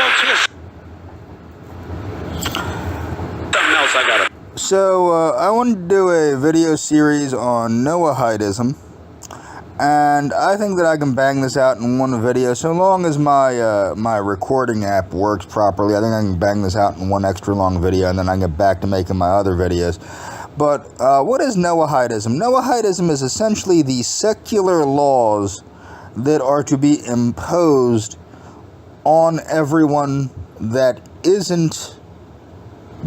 world's history. Something else I gotta... So, I wanted to do a video series on Noahidism, and I think that I can bang this out in one video, so long as my my recording app works properly. I think I can bang this out in one extra long video, and then I can get back to making my other videos. But, what is Noahidism? Noahidism is essentially the secular laws that are to be imposed on everyone that isn't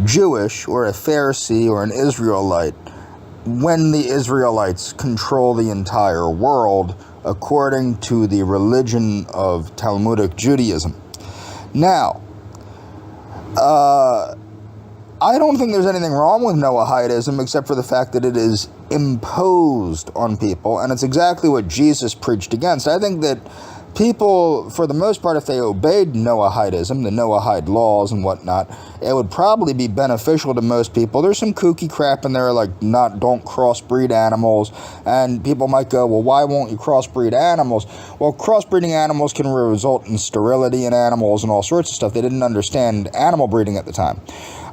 Jewish or a Pharisee or an Israelite when the Israelites control the entire world according to the religion of Talmudic Judaism. Now, I don't think there's anything wrong with Noahidism except for the fact that it is imposed on people, and it's exactly what Jesus preached against. I think that people, for the most part, if they obeyed Noahidism, the Noahide laws and whatnot, it would probably be beneficial to most people. There's some kooky crap in there, like don't crossbreed animals, and people might go, well, why won't you crossbreed animals? Well, crossbreeding animals can result in sterility in animals and all sorts of stuff. They didn't understand animal breeding at the time.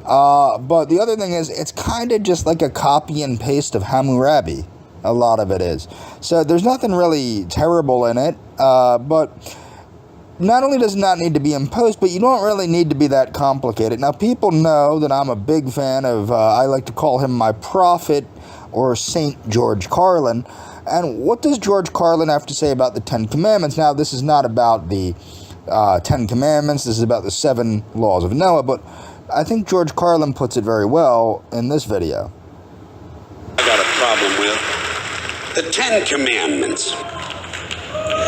But the other thing is, it's kind of just like a copy and paste of Hammurabi. A lot of it is. So there's nothing really terrible in it, but not only does it not need to be imposed, but you don't really need to be that complicated. Now, people know that I'm a big fan of, I like to call him my prophet, or Saint George Carlin. And what does George Carlin have to say about the Ten Commandments? Now, this is not about the Ten Commandments, this is about the 7 laws of Noah, but I think George Carlin puts it very well in this video. I got a problem with the 10 Commandments.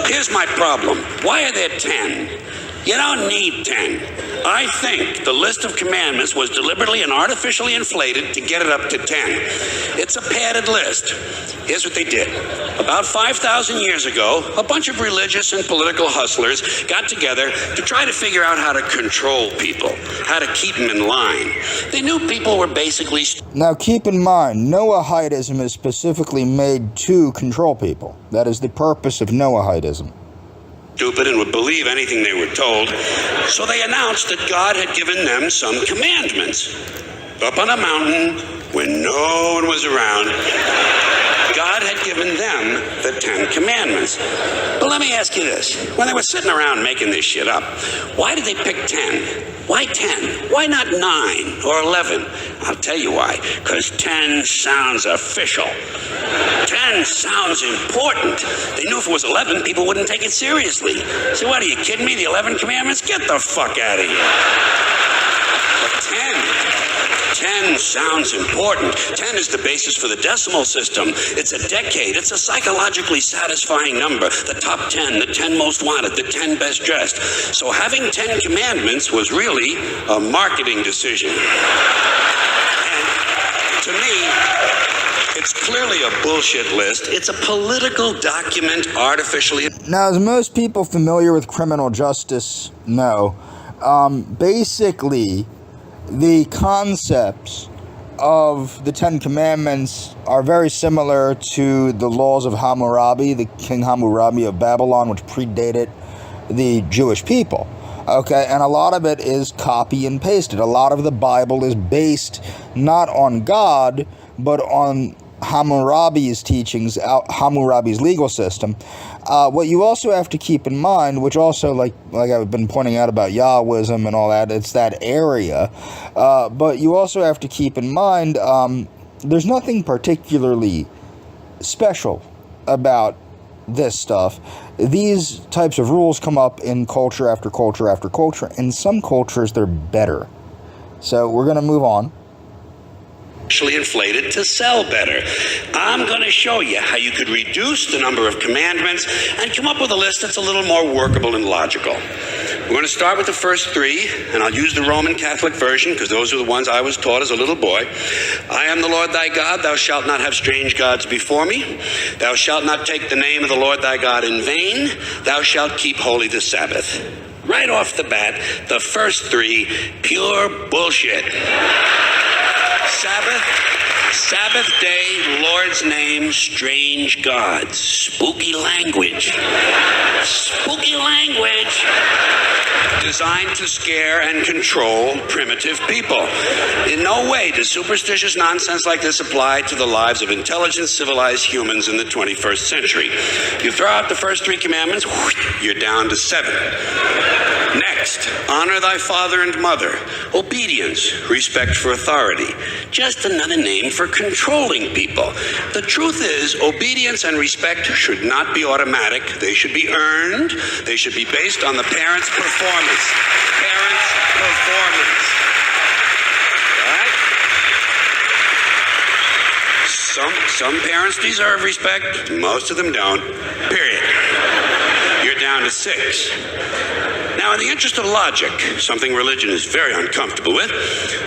Here's my problem. Why are there 10? You don't need 10. I think the list of commandments was deliberately and artificially inflated to get it up to 10. It's a padded list. Here's what they did. About 5,000 years ago, a bunch of religious and political hustlers got together to try to figure out how to control people, how to keep them in line. They knew people were basically... Now, keep in mind, Noahidism is specifically made to control people. That is the purpose of Noahidism. Stupid and would believe anything they were told. So they announced that God had given them some commandments. Up on a mountain, when no one was around, God had given them the 10 Commandments. But let me ask you this. When they were sitting around making this shit up, why did they pick 10? Why 10? Why not 9 or 11? I'll tell you why. Because 10 sounds official. 10 sounds important. They knew if it was 11, people wouldn't take it seriously. So what, are you kidding me? The 11 Commandments? Get the fuck out of here. But 10 sounds important. 10 is the basis for the decimal system. It's a decade. It's a psychologically satisfying number. The top 10, the 10 most wanted, the 10 best dressed. So having 10 commandments was really a marketing decision. And to me, it's clearly a bullshit list. It's a political document artificially... Now, as most people familiar with criminal justice know, basically, the concepts of the 10 Commandments are very similar to the laws of Hammurabi, the King Hammurabi of Babylon, which predated the Jewish people. Okay, and a lot of it is copy and pasted. A lot of the Bible is based not on God, but on Hammurabi's teachings, Hammurabi's legal system. What you also have to keep in mind, which also, like I've been pointing out about Yahwism and all that, it's that area. But you also have to keep in mind, there's nothing particularly special about this stuff. These types of rules come up in culture after culture after culture. In some cultures, they're better. So we're going to move on. Actually inflated to sell better. I'm going to show you how you could reduce the number of commandments and come up with a list that's a little more workable and logical. We're going to start with the first 3, and I'll use the Roman Catholic version because those are the ones I was taught as a little boy. I am the Lord thy God. Thou shalt not have strange gods before me. Thou shalt not take the name of the Lord thy God in vain. Thou shalt keep holy the Sabbath. Right off the bat, the first 3, pure bullshit. Sabbath day, Lord's name, strange gods. Spooky language. Spooky language. designed to scare and control primitive people. In no way does superstitious nonsense like this apply to the lives of intelligent, civilized humans in the 21st century. You throw out the first 3 commandments, you're down to 7. Next, honor thy father and mother. Obedience, respect for authority. Just another name for controlling people. The truth is, obedience and respect should not be automatic. They should be earned. They should be based on the parent's performance. Parents' performance. All right? Some parents deserve respect. Most of them don't. Period. You're down to 6. Now, in the interest of logic, something religion is very uncomfortable with,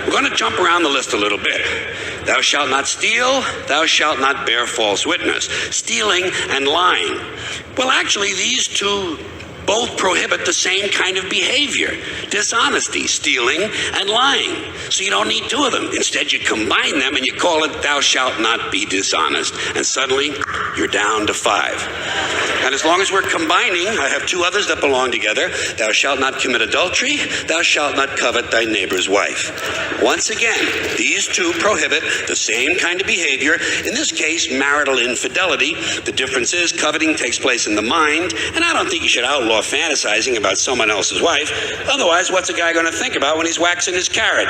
we're going to jump around the list a little bit. Thou shalt not steal, thou shalt not bear false witness. Stealing and lying. Well, actually, these two both prohibit the same kind of behavior. Dishonesty, stealing, and lying. So you don't need 2 of them. Instead, you combine them and you call it thou shalt not be dishonest. And suddenly, you're down to 5. And as long as we're combining, I have 2 others that belong together. Thou shalt not commit adultery. Thou shalt not covet thy neighbor's wife. Once again, these 2 prohibit the same kind of behavior. In this case, marital infidelity. The difference is coveting takes place in the mind, and I don't think you should outlaw fantasizing about someone else's wife. Otherwise, what's a guy going to think about when he's waxing his carrot?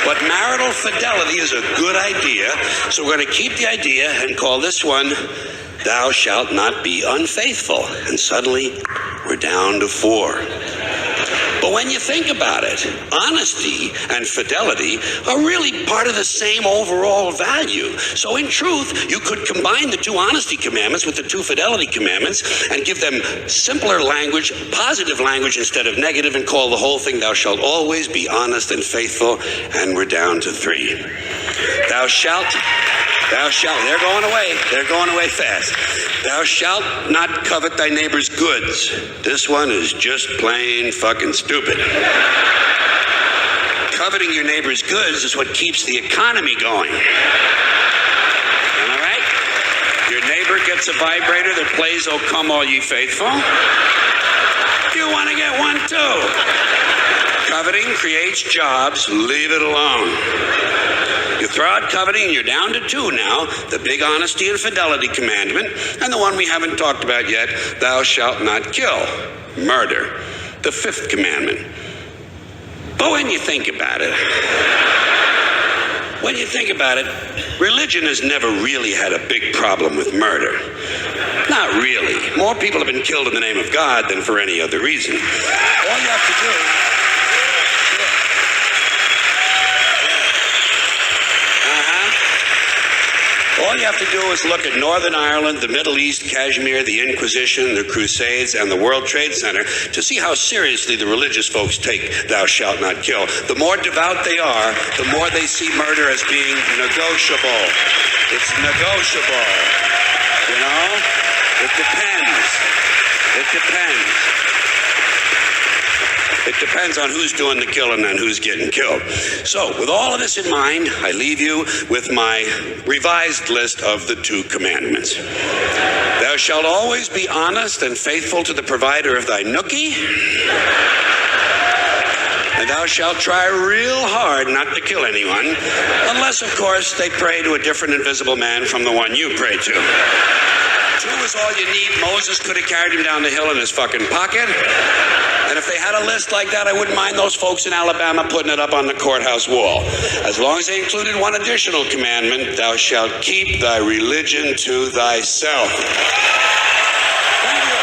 But marital fidelity is a good idea, so we're going to keep the idea and call this one, thou shalt not be unfaithful. And suddenly, we're down to 4. But when you think about it, honesty and fidelity are really part of the same overall value. So in truth, you could combine the 2 honesty commandments with the 2 fidelity commandments and give them simpler language, positive language instead of negative, and call the whole thing, thou shalt always be honest and faithful, and we're down to 3. Thou shalt, they're going away fast. Thou shalt not covet thy neighbor's goods. This one is just plain fucking stupid. Coveting your neighbor's goods is what keeps the economy going. Am I right? Your neighbor gets a vibrator that plays "Oh Come All Ye Faithful." You want to get one too. Coveting creates jobs. Leave it alone. You throw out coveting and you're down to 2 now, the big honesty and fidelity commandment, and the one we haven't talked about yet, thou shalt not kill, murder, the 5th commandment. But when you think about it, religion has never really had a big problem with murder. Not really. More people have been killed in the name of God than for any other reason. All you have to do... All you have to do is look at Northern Ireland, the Middle East, Kashmir, the Inquisition, the Crusades, and the World Trade Center to see how seriously the religious folks take thou shalt not kill. The more devout they are, the more they see murder as being negotiable. It's negotiable. You know? It depends. It depends. It depends on who's doing the killing and who's getting killed. So, with all of this in mind, I leave you with my revised list of the 2 commandments. Thou shalt always be honest and faithful to the provider of thy nookie. And thou shalt try real hard not to kill anyone, unless, of course, they pray to a different invisible man from the one you pray to. 2 is all you need. Moses could have carried him down the hill in his fucking pocket. And if they had a list like that, I wouldn't mind those folks in Alabama putting it up on the courthouse wall. As long as they included one additional commandment, thou shalt keep thy religion to thyself. Thank you,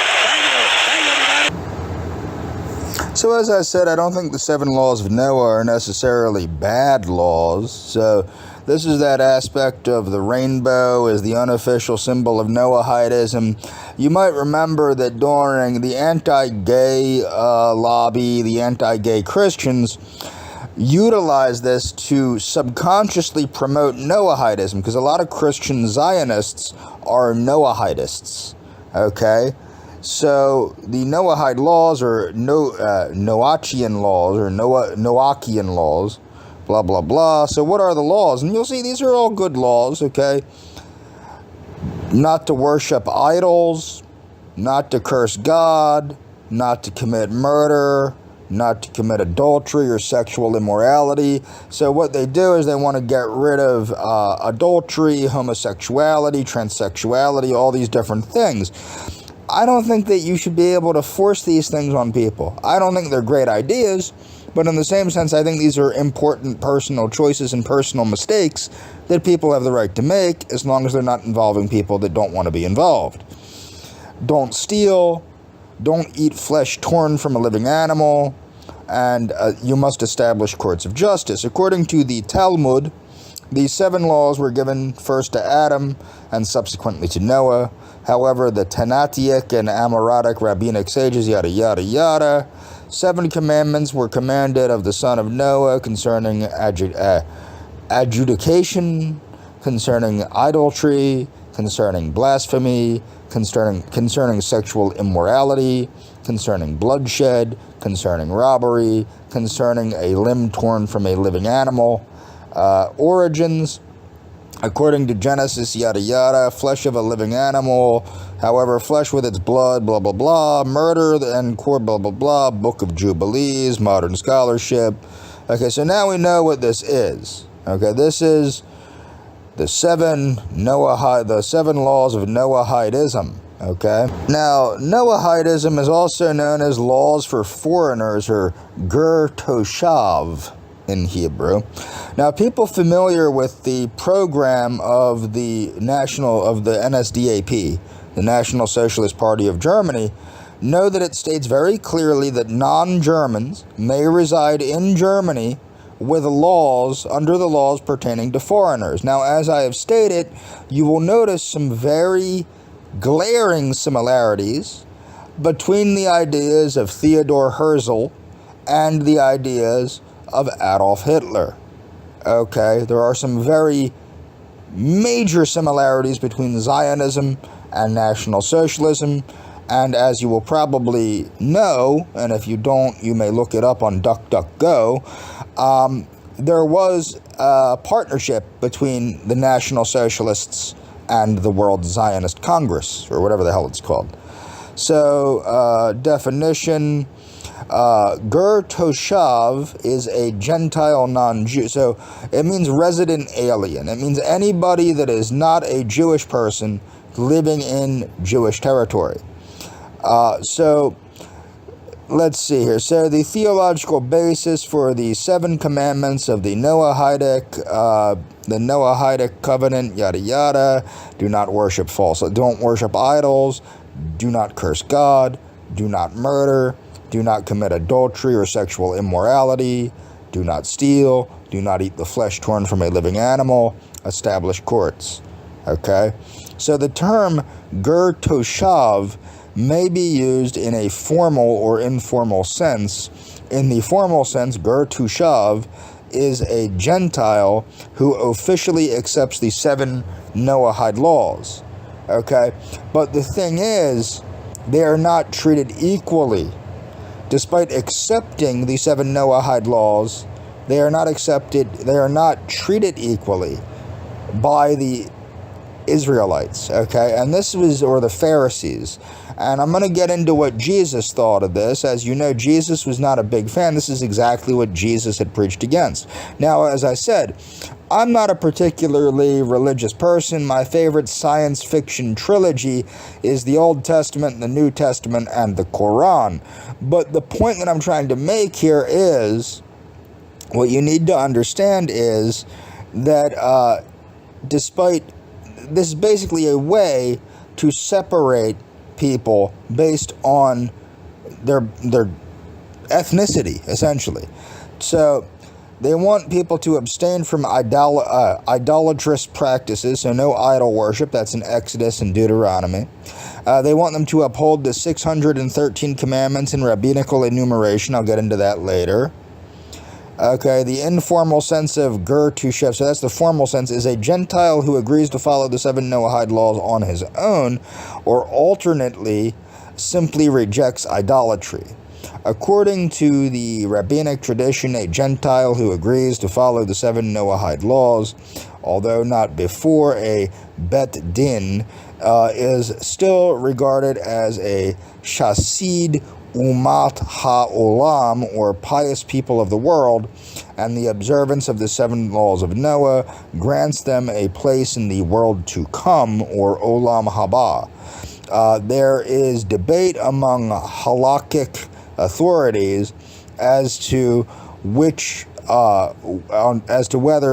everybody. So as I said, I don't think the 7 laws of Noah are necessarily bad laws. So this is that aspect of the rainbow as the unofficial symbol of Noahidism. You might remember that during the anti-gay lobby, the anti-gay Christians utilized this to subconsciously promote Noahidism, because a lot of Christian Zionists are Noahidists, okay? So the Noahide laws, or Noachian laws, or Noachian laws, blah, blah, blah. So what are the laws? And you'll see these are all good laws, okay? Not to worship idols, not to curse God, not to commit murder, not to commit adultery or sexual immorality. So what they do is they want to get rid of adultery, homosexuality, transsexuality, all these different things. I don't think that you should be able to force these things on people. I don't think they're great ideas, but in the same sense, I think these are important personal choices and personal mistakes that people have the right to make, as long as they're not involving people that don't want to be involved. Don't steal, don't eat flesh torn from a living animal, and you must establish courts of justice. According to the Talmud, these 7 laws were given first to Adam and subsequently to Noah. However, the Tanaitic and Amoraic rabbinic sages, yada, yada, yada, 7 commandments were commanded of the son of Noah concerning adjudication, concerning idolatry, concerning blasphemy, concerning sexual immorality, concerning bloodshed, concerning robbery, concerning a limb torn from a living animal, origins, according to Genesis, yada yada, flesh of a living animal, however, flesh with its blood, blah blah blah, murder and core, blah blah blah, Book of Jubilees, modern scholarship. Okay, so now we know what this is. Okay, this is the 7 laws of Noahidism. Okay, now Noahidism is also known as laws for foreigners, or ger toshav in Hebrew. Now, people familiar with the program of the NSDAP, the National Socialist Party of Germany, know that it states very clearly that non-Germans may reside in Germany with under the laws pertaining to foreigners. Now, as I have stated, you will notice some very glaring similarities between the ideas of Theodor Herzl and the ideas of Adolf Hitler. Okay, there are some very major similarities between Zionism and National Socialism, and as you will probably know, and if you don't, you may look it up on DuckDuckGo, there was a partnership between the National Socialists and the World Zionist Congress, or whatever the hell it's called. So, definition, ger toshav is a Gentile non-Jew. So it means resident alien. It means anybody that is not a Jewish person living in Jewish territory. So let's see here. So the theological basis for the 7 commandments of the Noahidic covenant, yada yada: do not worship don't worship idols, do not curse God, do not murder, do not commit adultery or sexual immorality, do not steal, do not eat the flesh torn from a living animal, establish courts. Okay? So the term ger toshav may be used in a formal or informal sense. In the formal sense, ger toshav is a Gentile who officially accepts the 7 Noahide laws. Okay? But the thing is, they are not treated equally. Despite accepting the 7 Noahide laws, they are not treated equally by the Israelites, okay? And or the Pharisees. And I'm going to get into what Jesus thought of this. As you know, Jesus was not a big fan. This is exactly what Jesus had preached against. Now, as I said, I'm not a particularly religious person. My favorite science fiction trilogy is the Old Testament, the New Testament, and the Quran. But the point that I'm trying to make here is, what you need to understand is that this is basically a way to separate people based on their ethnicity, essentially. So they want people to abstain from idolatrous practices, so no idol worship. That's in Exodus and Deuteronomy. They want them to uphold the 613 commandments in rabbinical enumeration. I'll get into that later. Okay, the informal sense of ger toshav, so that's the formal sense, is a Gentile who agrees to follow the 7 Noahide laws on his own, or alternately, simply rejects idolatry. According to the rabbinic tradition, a Gentile who agrees to follow the 7 Noahide laws, although not before a Bet Din, is still regarded as a Chasid Umat HaOlam, or pious people of the world, and the observance of the 7 laws of Noah grants them a place in the world to come, or Olam Haba. There is debate among halakhic authorities as to whether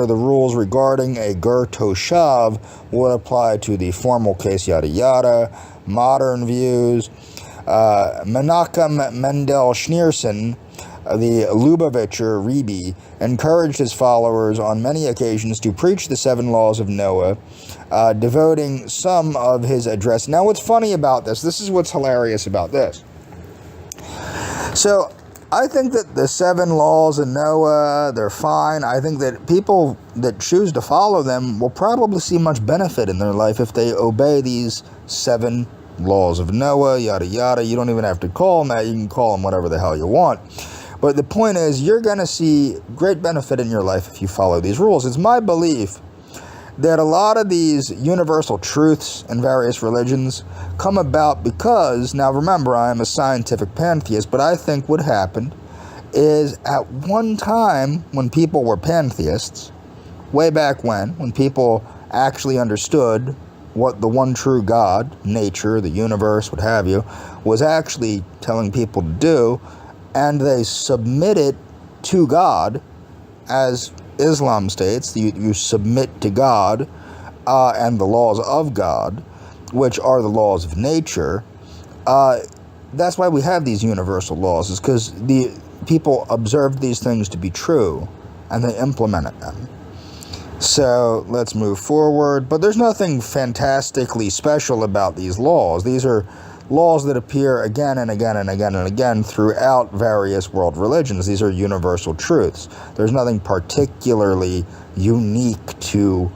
the rules regarding a ger toshav would apply to the formal case, yada yada. Modern views. Menachem Mendel Schneerson, the Lubavitcher Rebbe, encouraged his followers on many occasions to preach the 7 laws of Noah, devoting some of his address. Now, what's funny about this is what's hilarious about this. So, I think that the 7 laws of Noah, they're fine. I think that people that choose to follow them will probably see much benefit in their life if they obey these 7 laws of Noah, yada yada. You don't even have to call them that. You can call them whatever the hell you want. But the point is, you're going to see great benefit in your life if you follow these rules. It's my belief that a lot of these universal truths in various religions come about because, now remember, I am a scientific pantheist, but I think what happened is at one time when people were pantheists, way back when people actually understood what the one true God, nature, the universe, what have you, was actually telling people to do, and they submit it to God, as Islam states, you submit to God and the laws of God, which are the laws of nature. That's why we have these universal laws, is because the people observed these things to be true, and they implemented them. So let's move forward. But there's nothing fantastically special about these laws. These are laws that appear again and again and again and again throughout various world religions. These are universal truths. There's nothing particularly unique to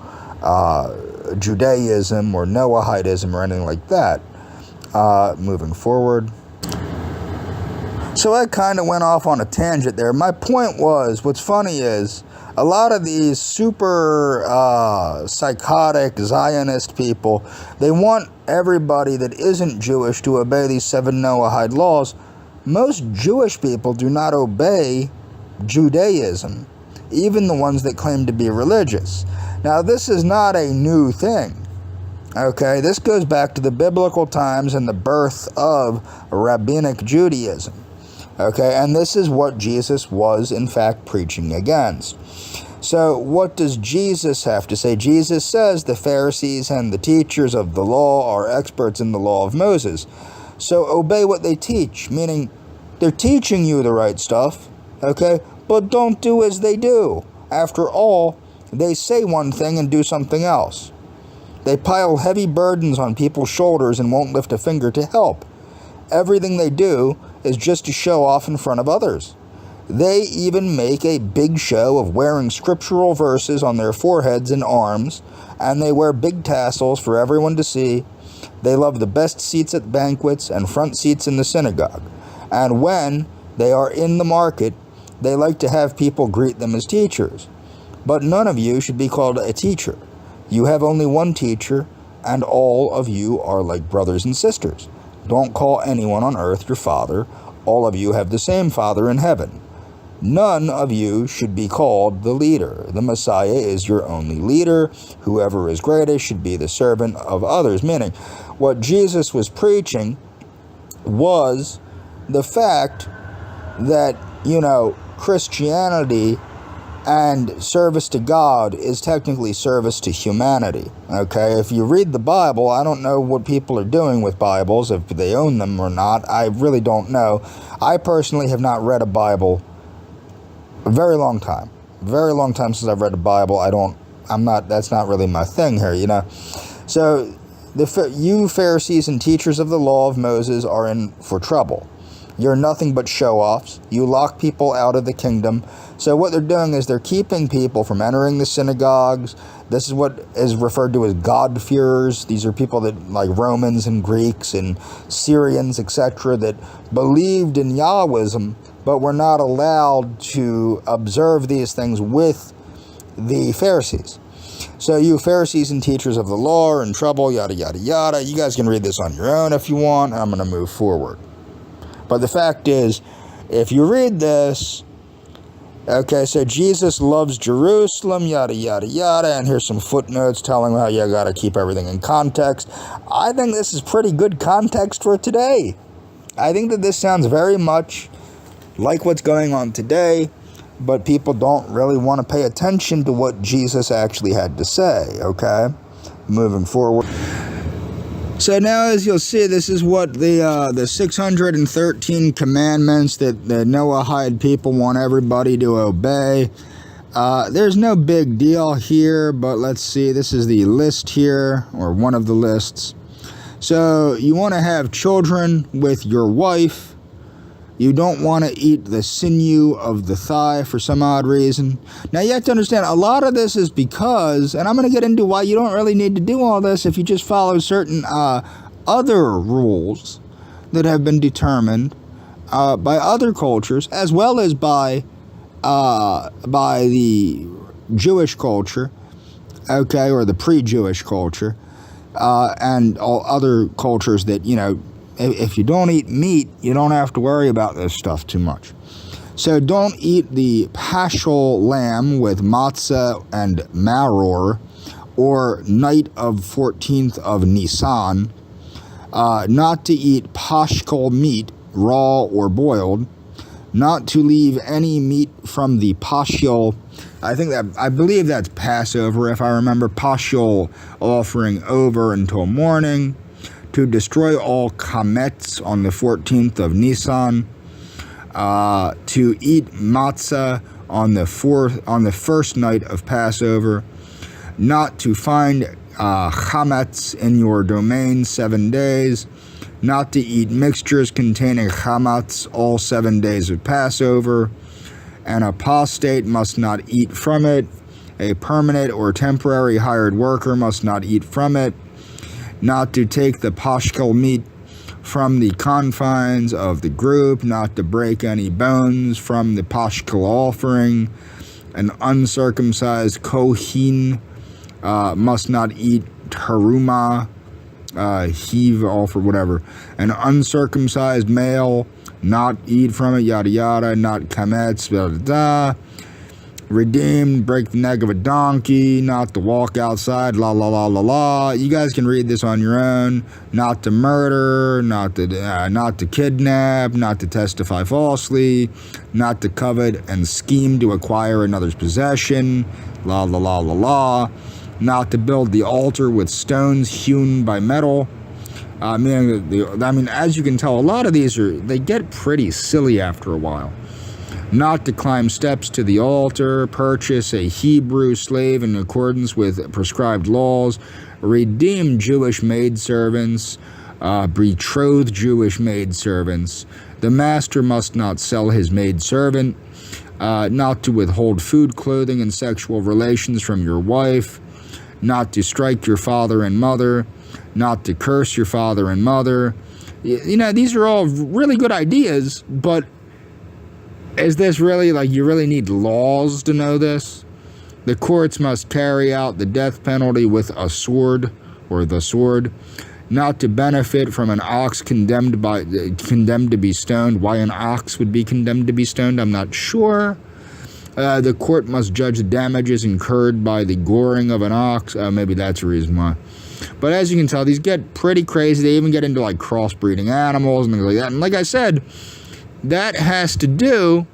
Judaism or Noahidism or anything like that. Moving forward. So I kind of went off on a tangent there. My point was, what's funny is, a lot of these super psychotic Zionist people, they want everybody that isn't Jewish to obey these 7 Noahide laws. Most Jewish people do not obey Judaism, even the ones that claim to be religious. Now, this is not a new thing. Okay, this goes back to the biblical times and the birth of rabbinic Judaism. Okay, and this is what Jesus was, in fact, preaching against. So, what does Jesus have to say? Jesus says the Pharisees and the teachers of the law are experts in the law of Moses. So, obey what they teach, meaning they're teaching you the right stuff, okay, but don't do as they do. After all, they say one thing and do something else. They pile heavy burdens on people's shoulders and won't lift a finger to help. Everything they do is just to show off in front of others. They even make a big show of wearing scriptural verses on their foreheads and arms, and they wear big tassels for everyone to see. They love the best seats at banquets and front seats in the synagogue. And when they are in the market, they like to have people greet them as teachers. But none of you should be called a teacher. You have only one teacher, and all of you are like brothers and sisters. Don't call anyone on earth your father. All of you have the same Father in heaven. None of you should be called the leader. The Messiah is your only leader. Whoever is greatest should be the servant of others. Meaning, what Jesus was preaching was the fact that, Christianity and service to God is technically service to humanity. Okay, if you read the Bible, I don't know what people are doing with Bibles, if they own them or not. I really don't know. I personally have not read a Bible a very long time. Very long time since I've read the Bible. That's not really my thing here, So, you Pharisees and teachers of the law of Moses are in for trouble. You're nothing but show-offs. You lock people out of the kingdom. So what they're doing is they're keeping people from entering the synagogues. This is what is referred to as God-fearers. These are people that, like Romans and Greeks and Syrians, etc., that believed in Yahwism, but were not allowed to observe these things with the Pharisees. So you Pharisees and teachers of the law are in trouble, yada, yada, yada. You guys can read this on your own if you want. I'm going to move forward. But the fact is, if you read this, okay, so Jesus loves Jerusalem, yada, yada, yada, and here's some footnotes telling how you got to keep everything in context. I think this is pretty good context for today. I think that this sounds very much like what's going on today, but people don't really want to pay attention to what Jesus actually had to say, okay? Moving forward. So now, as you'll see, this is what the 613 commandments that the Noahide people want everybody to obey. There's no big deal here, but let's see. This is the list here, or one of the lists. So you want to have children with your wife. You don't want to eat the sinew of the thigh for some odd reason. Now, you have to understand, a lot of this is because, and I'm going to get into why you don't really need to do all this if you just follow certain other rules that have been determined by other cultures, as well as by the Jewish culture, okay, or the pre-Jewish culture, and all other cultures that, you know, if you don't eat meat, you don't have to worry about this stuff too much. So don't eat the paschal lamb with matzah and maror, or night of 14th of Nisan. Not to eat paschal meat, raw or boiled. Not to leave any meat from the paschal. I believe that's Passover, if I remember. Paschal offering over until morning. To destroy all chametz on the 14th of Nisan, to eat matzah on the first night of Passover, not to find chametz in your domain 7 days, not to eat mixtures containing chametz all 7 days of Passover. An apostate must not eat from it. A permanent or temporary hired worker must not eat from it. Not to take the paschal meat from the confines of the group, not to break any bones from the paschal offering. An uncircumcised kohen must not eat teruma, heave offer, whatever. An uncircumcised male, not eat from it, yada yada, not chametz, da da da. Redeemed, break the neck of a donkey, not to walk outside, la la la la la. You guys can read this on your own. Not to murder, not to kidnap, not to testify falsely, not to covet and scheme to acquire another's possession, la la la la la. Not to build the altar with stones hewn by metal. Meaning, as you can tell, a lot of these they get pretty silly after a while. Not to climb steps to the altar, purchase a Hebrew slave in accordance with prescribed laws, redeem Jewish maidservants, betroth Jewish maidservants. The master must not sell his maidservant, not to withhold food, clothing, and sexual relations from your wife, not to strike your father and mother, not to curse your father and mother. You know, these are all really good ideas, but is this really, like, you really need laws to know this? The courts must carry out the death penalty with a sword, or the sword. Not to benefit from an ox condemned to be stoned. Why an ox would be condemned to be stoned, I'm not sure. The court must judge the damages incurred by the goring of an ox. Maybe that's the reason why. But as you can tell, these get pretty crazy. They even get into, like, crossbreeding animals and things like that. And like I said, that has to do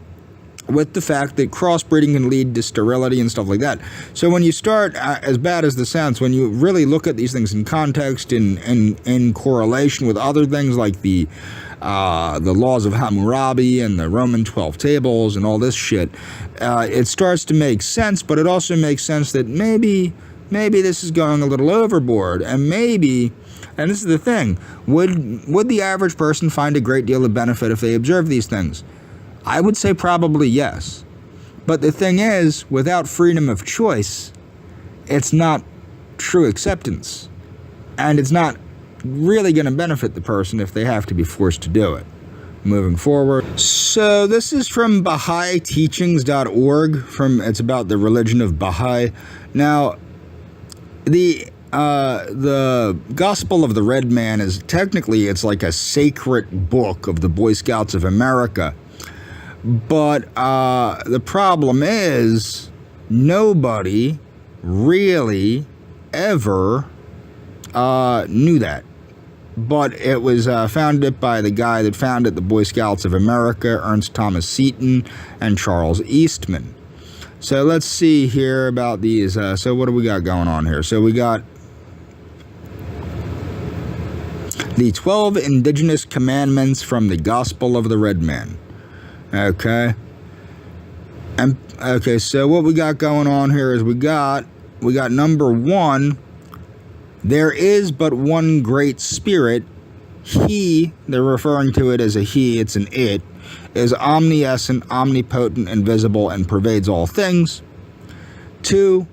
with the fact that crossbreeding can lead to sterility and stuff like that. So when you start, as bad as this sounds, when you really look at these things in context and in correlation with other things like the laws of Hammurabi and the Roman 12 tables and all this shit, it starts to make sense, but it also makes sense that maybe this is going a little overboard, and maybe, and this is the thing, would the average person find a great deal of benefit if they observe these things? I would say probably yes. But the thing is, without freedom of choice, it's not true acceptance. And it's not really going to benefit the person if they have to be forced to do it. Moving forward. So this is from BahaiTeachings.org. It's about the religion of Baha'i. Now, the Gospel of the Red Man is technically, it's like a sacred book of the Boy Scouts of America. But the problem is nobody really ever knew that. But it was founded by the guy that founded the Boy Scouts of America, Ernst Thomas Seton, and Charles Eastman. So let's see here about these. So what do we got going on here? So we got the 12 indigenous commandments from the Gospel of the Red Man. Okay. And okay, so what we got going on here is we got number 1. There is but one great spirit. He, they're referring to it as a he, it's an it, is omniscient, omnipotent, invisible, and pervades all things. 2,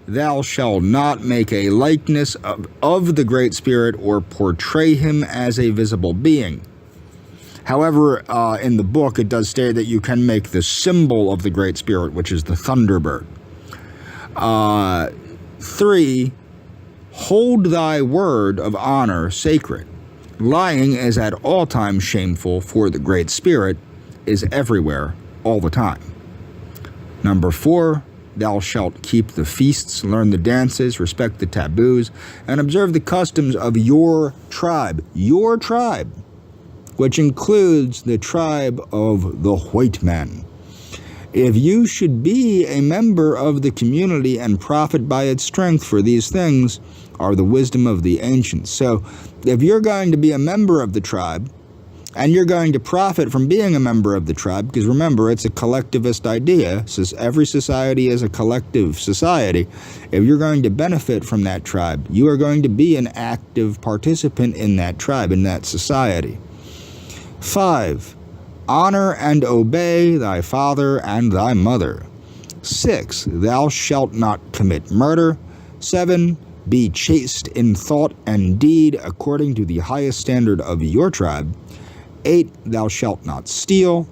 thou shalt not make a likeness of the great spirit or portray him as a visible being. However, in the book, it does state that you can make the symbol of the Great Spirit, which is the Thunderbird. 3, hold thy word of honor sacred. Lying is at all times shameful, for the Great Spirit is everywhere, all the time. Number 4, thou shalt keep the feasts, learn the dances, respect the taboos, and observe the customs of your tribe, which includes the tribe of the white man. If you should be a member of the community and profit by its strength, for these things are the wisdom of the ancients. So if you're going to be a member of the tribe, and you're going to profit from being a member of the tribe, because remember, it's a collectivist idea, since every society is a collective society. If you're going to benefit from that tribe, you are going to be an active participant in that tribe, in that society. 5, honor and obey thy father and thy mother. 6, thou shalt not commit murder. 7, be chaste in thought and deed according to the highest standard of your tribe. 8, thou shalt not steal.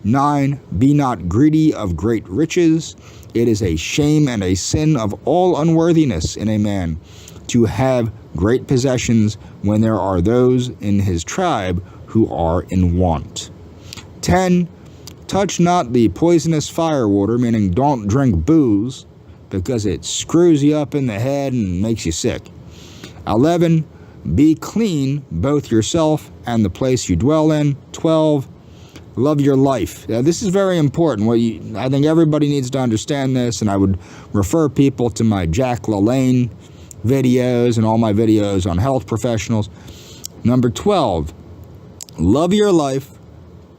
9, be not greedy of great riches. It is a shame and a sin of all unworthiness in a man to have great possessions when there are those in his tribe who are in want. 10, touch not the poisonous firewater, meaning don't drink booze, because it screws you up in the head and makes you sick. 11, be clean, both yourself and the place you dwell in. 12, love your life. Now, this is very important. I think everybody needs to understand this, and I would refer people to my Jack LaLanne videos and all my videos on health professionals. Number 12, love your life,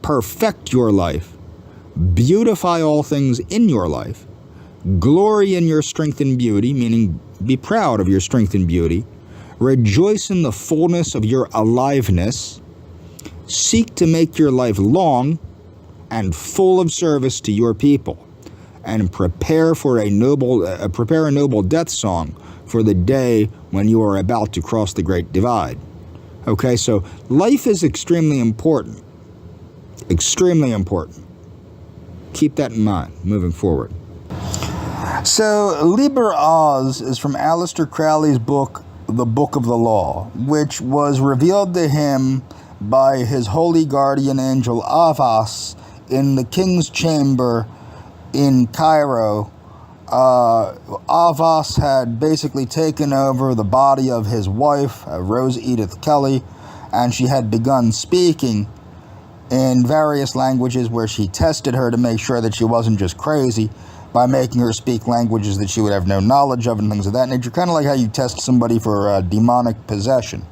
perfect your life, beautify all things in your life, glory in your strength and beauty, meaning be proud of your strength and beauty, rejoice in the fullness of your aliveness, seek to make your life long and full of service to your people, and prepare a noble death song for the day when you are about to cross the great divide. Okay, so life is extremely important. Extremely important. Keep that in mind moving forward. So, Liber Oz is from Aleister Crowley's book, The Book of the Law, which was revealed to him by his holy guardian angel Avas in the king's chamber in Cairo. Avas had basically taken over the body of his wife, Rose Edith Kelly, and she had begun speaking in various languages where she tested her to make sure that she wasn't just crazy by making her speak languages that she would have no knowledge of and things of that nature, kind of like how you test somebody for demonic possession.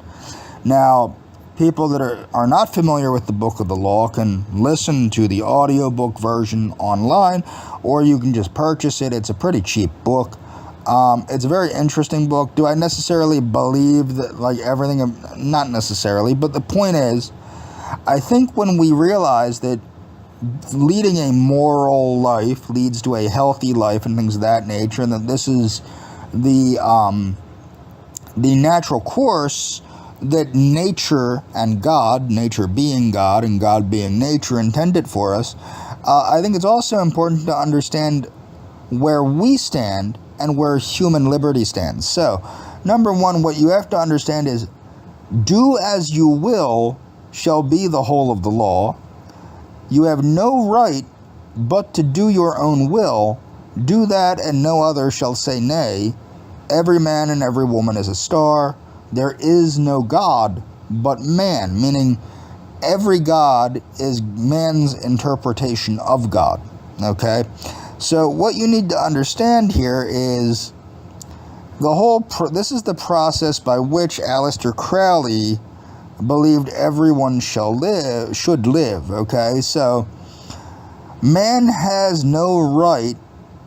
Now, people that are not familiar with the Book of the Law can listen to the audiobook version online, or you can just purchase it. It's a pretty cheap book. It's a very interesting book. Do I necessarily believe that, like, everything? Not necessarily, but the point is, I think when we realize that leading a moral life leads to a healthy life and things of that nature, and that this is the natural course that nature and God, nature being God and God being nature, intended for us, I think it's also important to understand where we stand and where human liberty stands. So, number one, what you have to understand is, do as you will shall be the whole of the law. You have no right but to do your own will. Do that, and no other shall say nay. Every man and every woman is a star. There is no God but man, meaning every God is man's interpretation of God. Okay? So what you need to understand here is this is the process by which Aleister Crowley believed everyone should live. Okay? So man has no right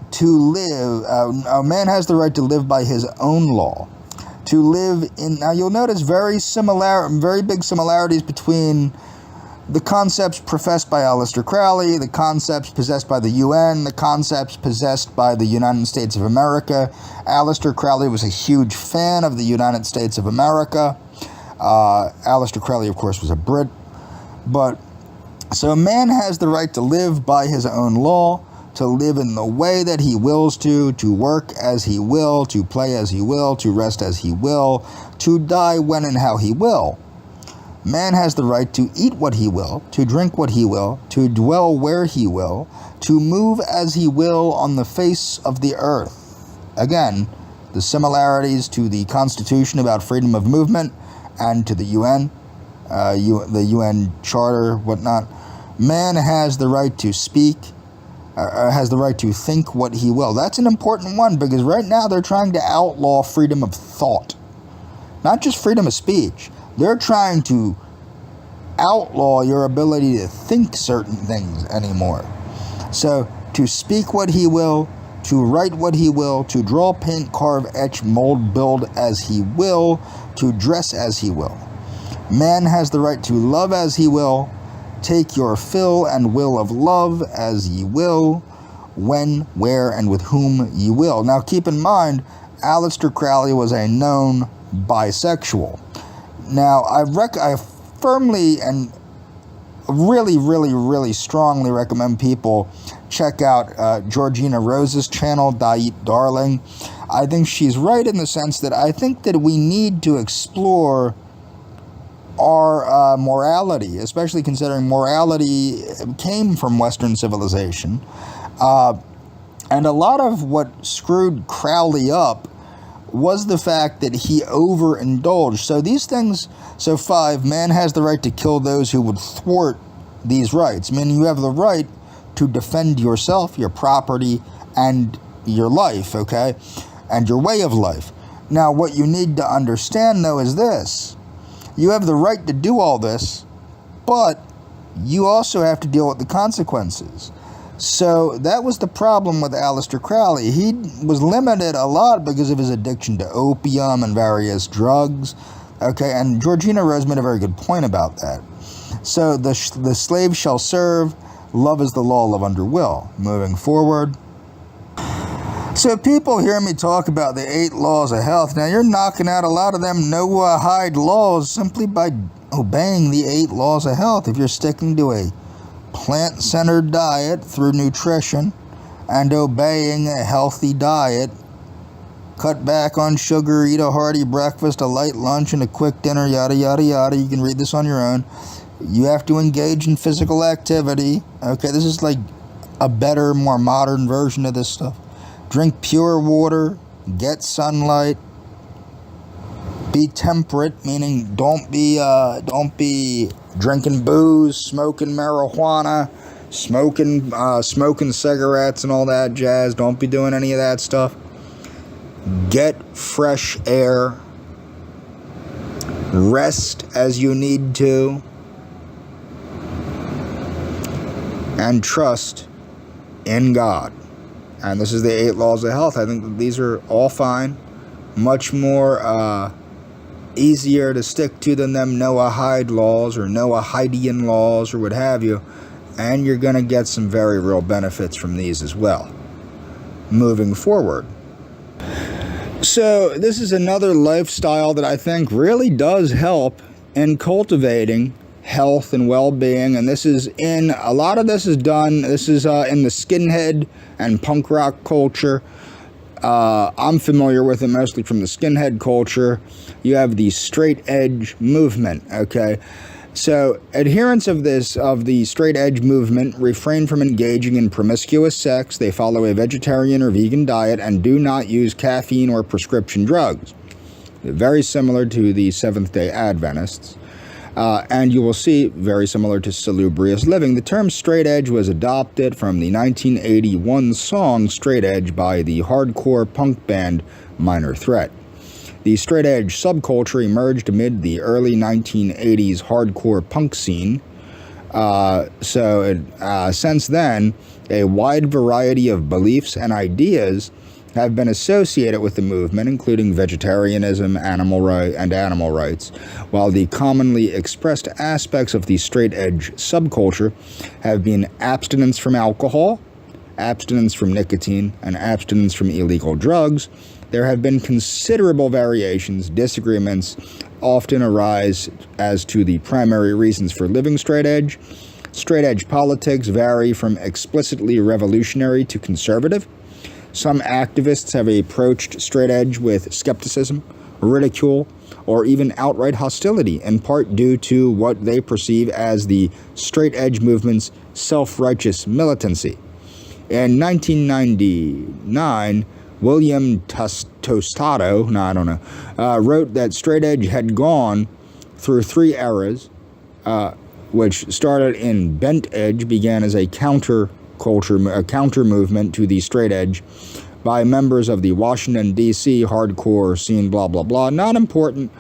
to live, man has the right to live by his own law. To live in, now you'll notice very big similarities between the concepts professed by Aleister Crowley, the concepts possessed by the UN, the concepts possessed by the United States of America. Aleister Crowley was a huge fan of the United States of America. Aleister Crowley, of course, was a Brit. But, so man has the right to live by his own law, to live in the way that he wills to work as he will, to play as he will, to rest as he will, to die when and how he will. Man has the right to eat what he will, to drink what he will, to dwell where he will, to move as he will on the face of the earth. Again, the similarities to the Constitution about freedom of movement and to the UN, the UN Charter, whatnot. Man has the right to speak, has the right to think what he will. That's an important one, because right now they're trying to outlaw freedom of thought. Not just freedom of speech. They're trying to outlaw your ability to think certain things anymore. So, to speak what he will, to write what he will, to draw, paint, carve, etch, mold, build as he will, to dress as he will. Man has the right to love as he will, take your fill and will of love as ye will, when, where, and with whom ye will. Now keep in mind, Aleister Crowley was a known bisexual. Now, I firmly and really strongly recommend people check out Georgina Rose's channel, Dait Darling. I think she's right in the sense that I think that we need to explore our morality, especially considering morality came from Western civilization. And a lot of what screwed Crowley up was the fact that he overindulged. So these things, 5, man has the right to kill those who would thwart these rights. Meaning you have the right to defend yourself, your property, and your life, okay? And your way of life. Now, what you need to understand, though, is this. You have the right to do all this, but you also have to deal with the consequences. So that was the problem with Aleister Crowley. He was limited a lot because of his addiction to opium and various drugs. Okay, and Georgina Rose made a very good point about that. So the slave shall serve, love is the law, love under will. Moving forward. So people hear me talk about the 8 laws of health. Now you're knocking out a lot of them Noahide laws simply by obeying the 8 laws of health. If you're sticking to a plant-centered diet through nutrition and obeying a healthy diet, cut back on sugar, eat a hearty breakfast, a light lunch, and a quick dinner, yada yada yada. You can read this on your own. You have to engage in physical activity. Okay, this is like a better, more modern version of this stuff. Drink pure water, get sunlight, be temperate, meaning don't be drinking booze, smoking marijuana, smoking cigarettes and all that jazz. Don't be doing any of that stuff. Get fresh air. Rest as you need to. And trust in God. And this is the 8 laws of health. I think that these are all fine. Much more easier to stick to than them Noahide laws or Noahidian laws or what have you. And you're going to get some very real benefits from these as well. Moving forward. So this is another lifestyle that I think really does help in cultivating health and well-being, and this is in a lot of this is in the skinhead and punk rock culture. I'm familiar with it mostly from the skinhead culture. You have the straight edge movement, okay? So adherents of the straight edge movement refrain from engaging in promiscuous sex. They follow a vegetarian or vegan diet and do not use caffeine or prescription drugs. Very similar to the Seventh-day Adventists. And you will see very similar to salubrious living. The term straight edge was adopted from the 1981 song Straight Edge by the hardcore punk band Minor Threat. The straight edge subculture emerged amid the early 1980s hardcore punk scene. Since then, a wide variety of beliefs and ideas have been associated with the movement, including vegetarianism, animal rights, while the commonly expressed aspects of the straight-edge subculture have been abstinence from alcohol, abstinence from nicotine, and abstinence from illegal drugs. There have been considerable variations. Disagreements often arise as to the primary reasons for living straight edge. Straight edge politics vary from explicitly revolutionary to conservative. Some activists have approached straight edge with skepticism, ridicule, or even outright hostility, in part due to what they perceive as the straight edge movement's self-righteous militancy. In 1999, William Tostado, wrote that straight edge had gone through three eras, which started in bent edge, began as a counter movement to the straight edge by members of the Washington, D.C. hardcore scene, blah, blah, blah. Not important.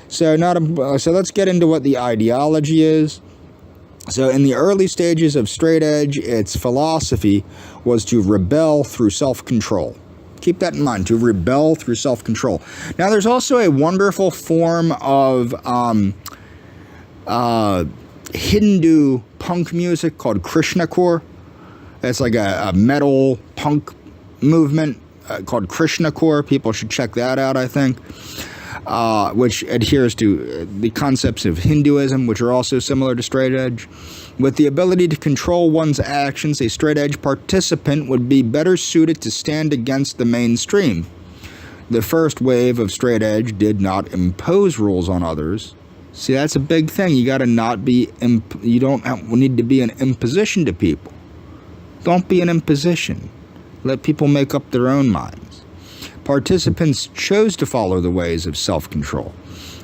So let's get into what the ideology is. So in the early stages of straight edge, its philosophy was to rebel through self-control. Keep that in mind, to rebel through self-control. Now, there's also a wonderful form of Hindu punk music called Krishnacore. It's like a metal punk movement called Krishnacore. People should check that out, I think, which adheres to the concepts of Hinduism, which are also similar to straight edge. With the ability to control one's actions, a straight edge participant would be better suited to stand against the mainstream. The first wave of straight edge did not impose rules on others. See, that's a big thing. You got to not be, you don't need to be an imposition to people. Don't be an imposition. Let people make up their own minds. Participants chose to follow the ways of self-control.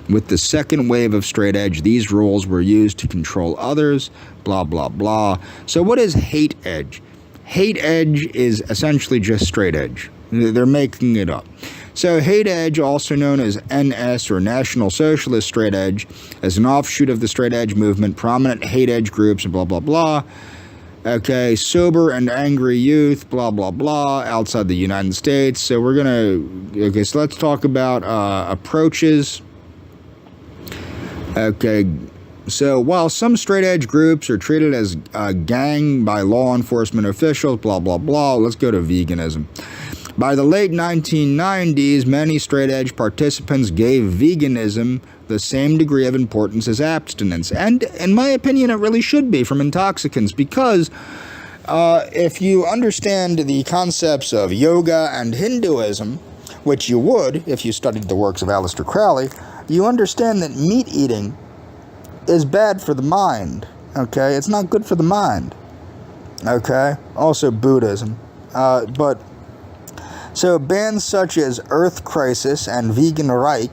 With the second wave of straight edge, these rules were used to control others, blah, blah, blah. So what is hate edge? Hate edge is essentially just straight edge. They're making it up. So hate edge, also known as NS or National Socialist straight edge, is an offshoot of the straight edge movement, prominent hate edge groups, and blah, blah, blah. Okay, sober and angry youth, blah, blah, blah, outside the United States. So we're going to, so let's talk about approaches. Okay, so while some straight edge groups are treated as a gang by law enforcement officials, blah, blah, blah, let's go to veganism. By the late 1990s, many straight edge participants gave veganism the same degree of importance as abstinence. And in my opinion, it really should be from intoxicants, because if you understand the concepts of yoga and Hinduism, which you would if you studied the works of Aleister Crowley, you understand that meat eating is bad for the mind, okay? It's not good for the mind, okay? Also Buddhism. So bands such as Earth Crisis and Vegan Reich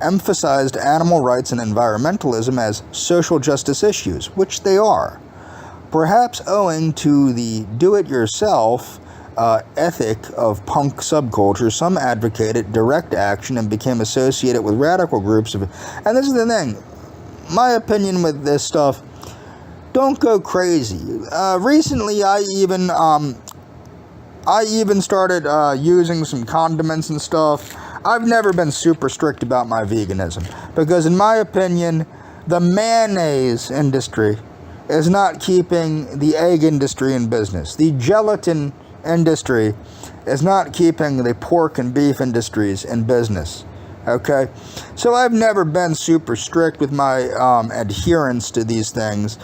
emphasized animal rights and environmentalism as social justice issues, which they are. Perhaps owing to the do-it-yourself ethic of punk subculture, some advocated direct action and became associated with radical groups of... And this is the thing, my opinion with this stuff, don't go crazy. Recently, I even started using some condiments and stuff. I've never been super strict about my veganism, because in my opinion, the mayonnaise industry is not keeping the egg industry in business. The gelatin industry is not keeping the pork and beef industries in business. Okay? So I've never been super strict with my adherence to these things,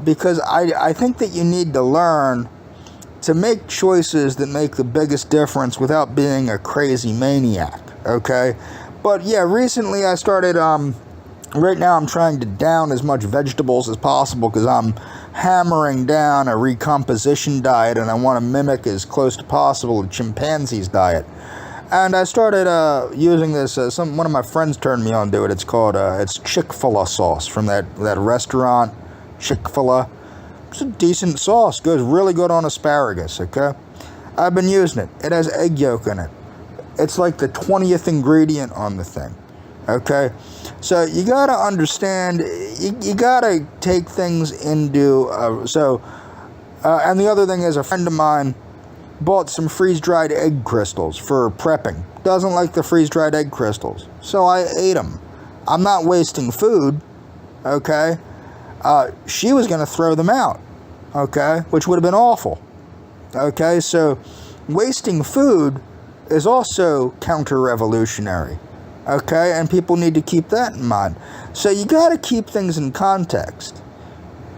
because I think that you need to learn to make choices that make the biggest difference without being a crazy maniac, okay? But yeah, recently I started, right now I'm trying to down as much vegetables as possible because I'm hammering down a recomposition diet and I want to mimic as close to possible a chimpanzee's diet. And I started using this, one of my friends turned me on to it. It's called, it's Chick-fil-A sauce from that restaurant, Chick-fil-A. It's a decent sauce. Goes really good on asparagus, okay? I've been using it. It has egg yolk in it. It's like the 20th ingredient on the thing, okay? So you got to understand, you got to take things into, and the other thing is a friend of mine bought some freeze-dried egg crystals for prepping. Doesn't like the freeze-dried egg crystals. So I ate them. I'm not wasting food, okay? She was going to throw them out, okay, which would have been awful, okay? So wasting food is also counter-revolutionary, okay? And people need to keep that in mind. So you got to keep things in context.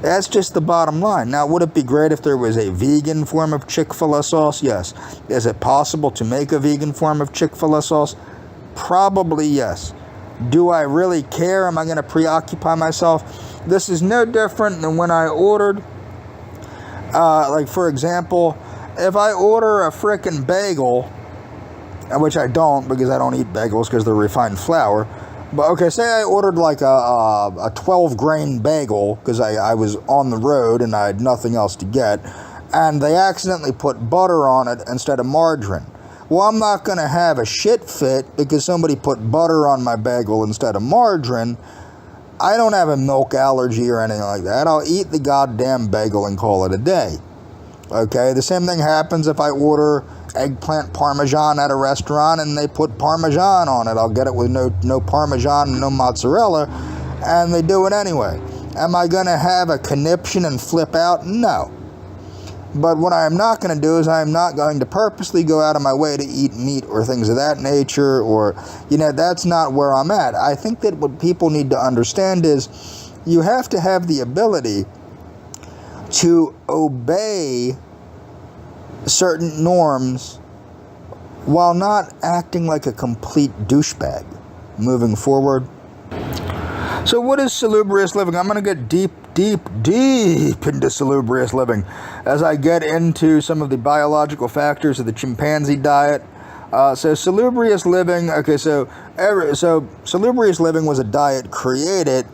That's just the bottom line. Now, would it be great if there was a vegan form of Chick-fil-A sauce? Yes. Is it possible to make a vegan form of Chick-fil-A sauce? Probably yes. Do I really care? Am I going to preoccupy myself? This is no different than when I ordered, like for example, if I order a frickin' bagel, which I don't because I don't eat bagels because they're refined flour. But okay, say I ordered like a 12-grain bagel because I was on the road and I had nothing else to get, and they accidentally put butter on it instead of margarine. Well, I'm not going to have a shit fit because somebody put butter on my bagel instead of margarine. I don't have a milk allergy or anything like that. I'll eat the goddamn bagel and call it a day. Okay, the same thing happens if I order eggplant parmesan at a restaurant and they put parmesan on it. I'll get it with no parmesan and no mozzarella, and they do it anyway. Am I going to have a conniption and flip out? No. But what I am not going to do is I am not going to purposely go out of my way to eat meat or things of that nature, or, that's not where I'm at. I think that what people need to understand is you have to have the ability to obey certain norms while not acting like a complete douchebag moving forward. So what is salubrious living? I'm going to get deep into salubrious living as I get into some of the biological factors of the chimpanzee diet. So salubrious living, okay, so salubrious living was a diet created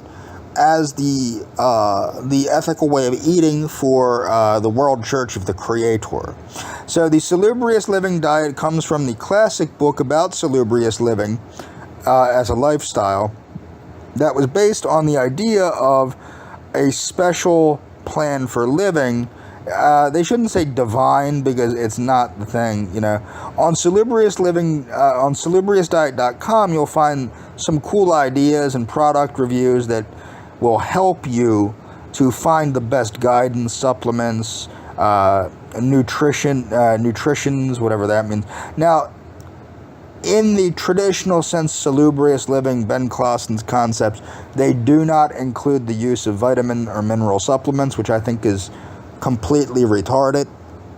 as the ethical way of eating for the World Church of the Creator. So the salubrious living diet comes from the classic book about salubrious living as a lifestyle that was based on the idea of a special plan for living. They shouldn't say divine because it's not the thing, On salubrious living, on salubriousdiet.com, you'll find some cool ideas and product reviews that will help you to find the best guidance, supplements, nutritions, whatever that means. Now, in the traditional sense, salubrious living, Ben Clausen's concepts, they do not include the use of vitamin or mineral supplements, which I think is completely retarded,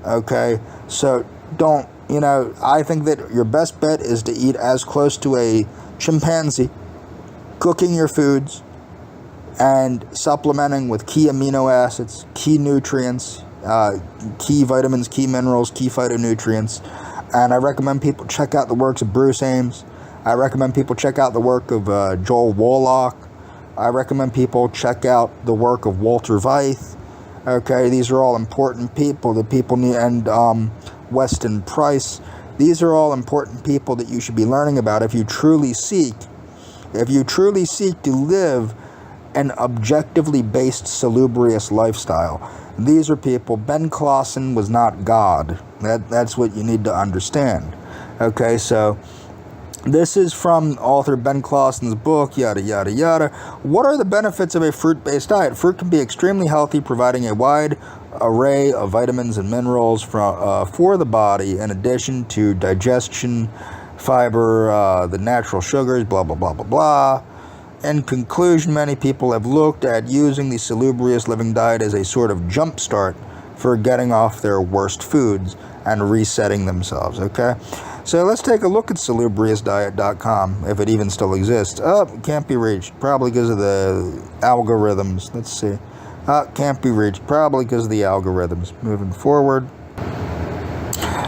okay? So don't, I think that your best bet is to eat as close to a chimpanzee, cooking your foods, and supplementing with key amino acids, key nutrients, key vitamins, key minerals, key phytonutrients. And I recommend people check out the works of Bruce Ames. I recommend people check out the work of Joel Wallach. I recommend people check out the work of Walter Veith. Okay, these are all important people that people need, and Weston Price. These are all important people that you should be learning about if you truly seek to live an objectively based salubrious lifestyle. These are people. Ben Clausen was not God. That's what you need to understand. Okay, so this is from author Ben Clausen's book, yada, yada, yada. What are the benefits of a fruit-based diet? Fruit can be extremely healthy, providing a wide array of vitamins and minerals for the body, in addition to digestion, fiber, the natural sugars, blah, blah, blah, blah, blah. In conclusion, many people have looked at using the salubrious living diet as a sort of jumpstart for getting off their worst foods and resetting themselves, okay? So let's take a look at salubriousdiet.com, if it even still exists. Oh, can't be reached, probably because of the algorithms. Let's see. Can't be reached, probably because of the algorithms. Moving forward.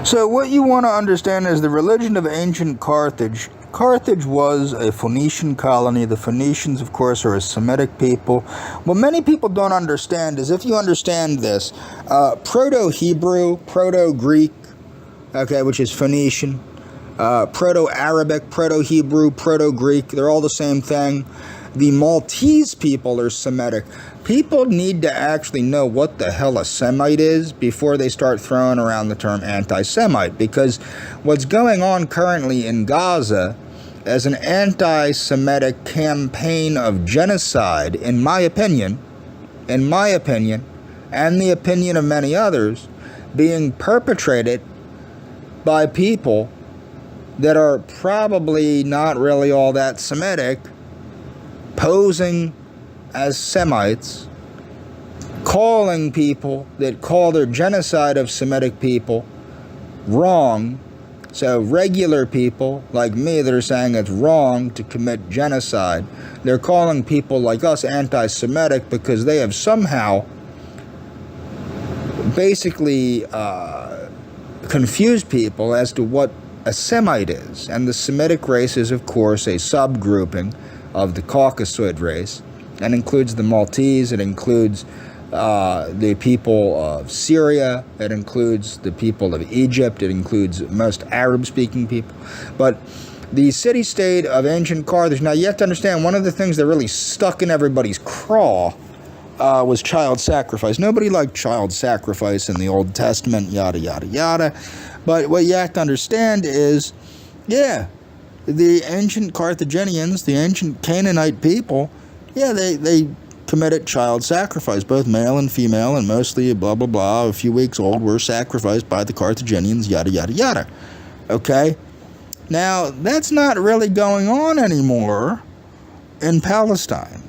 So what you want to understand is the religion of ancient Carthage. Carthage was a Phoenician colony. The Phoenicians, of course, are a Semitic people. What many people don't understand is, if you understand this, Proto-Hebrew, Proto-Greek, okay, which is Phoenician, Proto-Arabic, Proto-Hebrew, Proto-Greek, they're all the same thing. The Maltese people are Semitic. People need to actually know what the hell a Semite is before they start throwing around the term anti-Semite, because what's going on currently in Gaza as an anti-Semitic campaign of genocide, in my opinion, and the opinion of many others, being perpetrated by people that are probably not really all that Semitic, posing as Semites, calling people that call their genocide of Semitic people wrong. So regular people like me that are saying it's wrong to commit genocide, they're calling people like us anti-Semitic because they have somehow basically confused people as to what a Semite is. And the Semitic race is, of course, a subgrouping of the Caucasoid race, and includes the Maltese, it includes the people of Syria, it includes the people of Egypt, it includes most Arab-speaking people. But the city-state of ancient Carthage, now you have to understand, one of the things that really stuck in everybody's craw was child sacrifice. Nobody liked child sacrifice in the Old Testament, yada, yada, yada. But what you have to understand is, yeah, the ancient Carthaginians, the ancient Canaanite people, yeah, they committed child sacrifice, both male and female, and mostly blah, blah, blah, a few weeks old, were sacrificed by the Carthaginians, yada, yada, yada. Okay? Now, that's not really going on anymore in Palestine.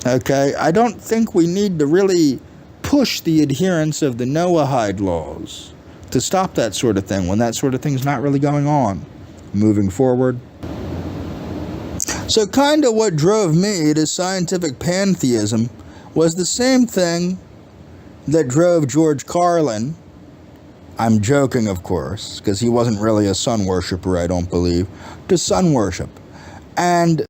Okay? I don't think we need to really push the adherence of the Noahide laws to stop that sort of thing, when that sort of thing is not really going on. Moving forward. So kind of what drove me to scientific pantheism was the same thing that drove George Carlin, I'm joking of course, because he wasn't really a sun worshiper, I don't believe, to sun worship. And